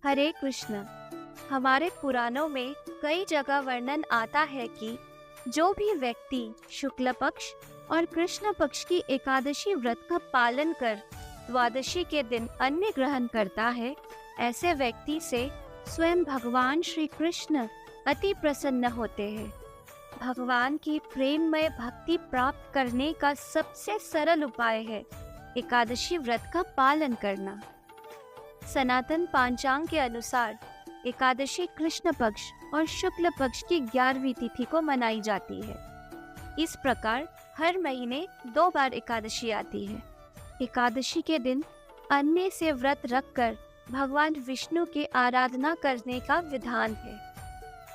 हरे कृष्ण। हमारे पुराणों में कई जगह वर्णन आता है कि जो भी व्यक्ति शुक्ल पक्ष और कृष्ण पक्ष की एकादशी व्रत का पालन कर द्वादशी के दिन अन्न ग्रहण करता है, ऐसे व्यक्ति से स्वयं भगवान श्री कृष्ण अति प्रसन्न होते हैं। भगवान की प्रेममय भक्ति प्राप्त करने का सबसे सरल उपाय है एकादशी व्रत का पालन करना। सनातन पांचांग के अनुसार एकादशी कृष्ण पक्ष और शुक्ल पक्ष की 11वीं तिथि को मनाई जाती है। इस प्रकार हर महीने 2 बार एकादशी आती है। एकादशी के दिन अन्न से व्रत रखकर भगवान विष्णु की आराधना करने का विधान है।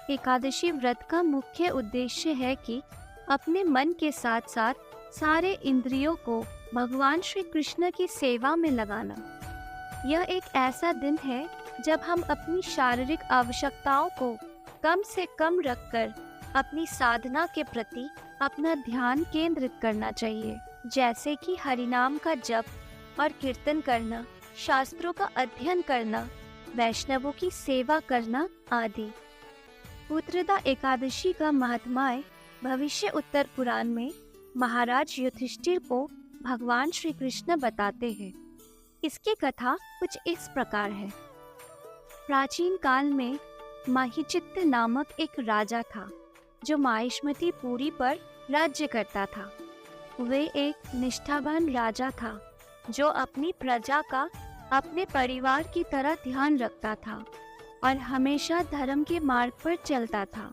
एकादशी व्रत का मुख्य उद्देश्य है कि अपने मन के साथ साथ सारे इंद्रियों को भगवान श्री कृष्ण की सेवा में लगाना। यह एक ऐसा दिन है जब हम अपनी शारीरिक आवश्यकताओं को कम से कम रखकर अपनी साधना के प्रति अपना ध्यान केंद्रित करना चाहिए, जैसे कि हरिनाम का जप और कीर्तन करना, शास्त्रों का अध्ययन करना, वैष्णवों की सेवा करना आदि। पुत्रदा एकादशी का महात्म्य भविष्य उत्तर पुराण में महाराज युधिष्ठिर को भगवान श्री कृष्ण बताते हैं। इसकी कथा कुछ इस प्रकार है। प्राचीन काल में महिचित्त नामक एक राजा था जो माहिष्मती पुरी पर राज्य करता था। वे एक निष्ठावान राजा था जो अपनी प्रजा का अपने परिवार की तरह ध्यान रखता था और हमेशा धर्म के मार्ग पर चलता था।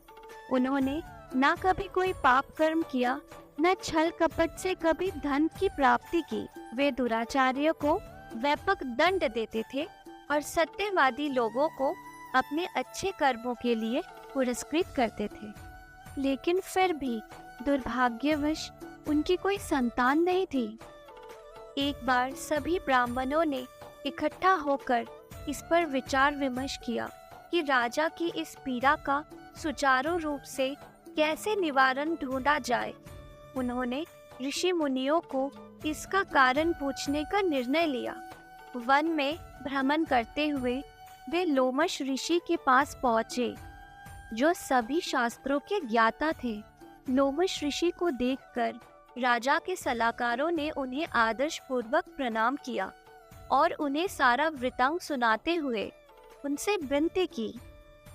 उन्होंने न कभी कोई पाप कर्म किया, न छल कपट से कभी धन की प्राप्ति की। वे दुराचार्यों को व्यापक दंड देते थे और सत्यवादी लोगों को अपने अच्छे कर्मों के लिए पुरस्कृत करते थे। लेकिन फिर भी दुर्भाग्यवश उनकी कोई संतान नहीं थी। एक बार सभी ब्राह्मणों ने इकट्ठा होकर इस पर विचार विमर्श किया कि राजा की इस पीड़ा का सुचारू रूप से कैसे निवारण ढूंढा जाए। उन्होंने ऋषि मुनियों को इसका कारण पूछने का निर्णय लिया। वन में भ्रमण करते हुए वे लोमश ऋषि के पास पहुंचे, जो सभी शास्त्रों के ज्ञाता थे। लोमश ऋषि को देखकर राजा के सलाहकारों ने उन्हें आदर्श पूर्वक प्रणाम किया और उन्हें सारा वृतांत सुनाते हुए उनसे विनती की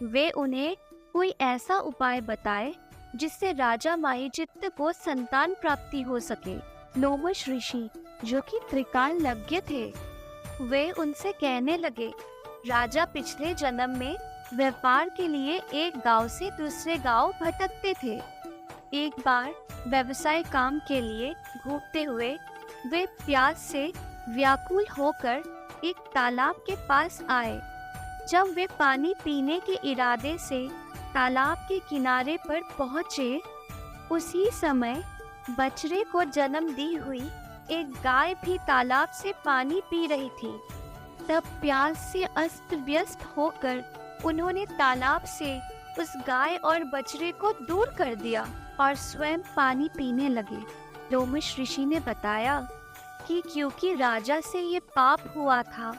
वे उन्हें कोई ऐसा उपाय बताए जिससे राजा महिचित्त को संतान प्राप्ति हो सके। लोमश ऋषि, जो कि त्रिकालज्ञ थे, वे उनसे कहने लगे, राजा पिछले जन्म में व्यापार के लिए एक गांव से दूसरे गांव भटकते थे। एक बार व्यवसाय काम के लिए घूमते हुए वे प्यास से व्याकुल होकर एक तालाब के पास आए। जब वे पानी पीने के इरादे से तालाब के किनारे पर पहुंचे, उसी समय बछड़े को जन्म दी हुई एक गाय भी तालाब से पानी पी रही थी। तब प्यास से अस्त व्यस्त होकर उन्होंने तालाब से उस गाय और बछड़े को दूर कर दिया और स्वयं पानी पीने लगे। लोमश ऋषि ने बताया कि क्योंकि राजा से ये पाप हुआ था,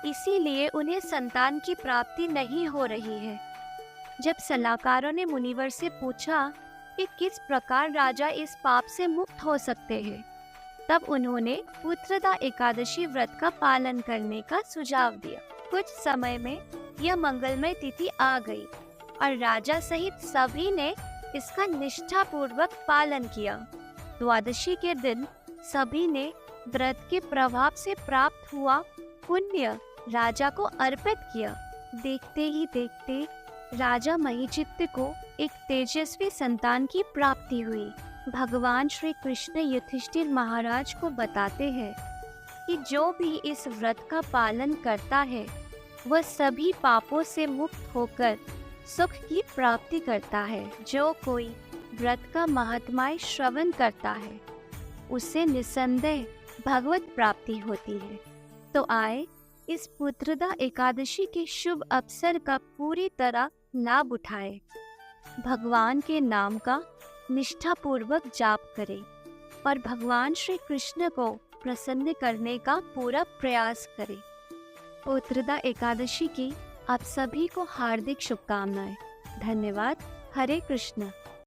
इसीलिए उन्हें संतान की प्राप्ति नहीं हो रही है। जब सलाहकारों ने मुनिवर से पूछा कि किस प्रकार राजा इस पाप से मुक्त हो सकते हैं, तब उन्होंने पुत्रदा एकादशी व्रत का पालन करने का सुझाव दिया। कुछ समय में यह मंगलमय तिथि आ गई और राजा सहित सभी ने इसका निष्ठापूर्वक पालन किया। द्वादशी के दिन सभी ने व्रत के प्रभाव से प्राप्त हुआ पुण्य राजा को अर्पित किया। देखते ही देखते राजा महिचित्त को एक तेजस्वी संतान की प्राप्ति हुई। भगवान श्री कृष्ण युधिष्ठिर महाराज को बताते हैं कि जो भी इस व्रत का पालन करता है वह सभी पापों से मुक्त होकर सुख की प्राप्ति करता है। जो कोई व्रत का महात्म्य श्रवण करता है उससे निसंदेह भगवत प्राप्ति होती है। तो आए इस पुत्रदा एकादशी के शुभ अवसर का पूरी तरह लाभ उठाए। भगवान के नाम का निष्ठापूर्वक जाप करें और भगवान श्री कृष्ण को प्रसन्न करने का पूरा प्रयास करें। पुत्रदा एकादशी की आप सभी को हार्दिक शुभकामनाएं। धन्यवाद। हरे कृष्ण।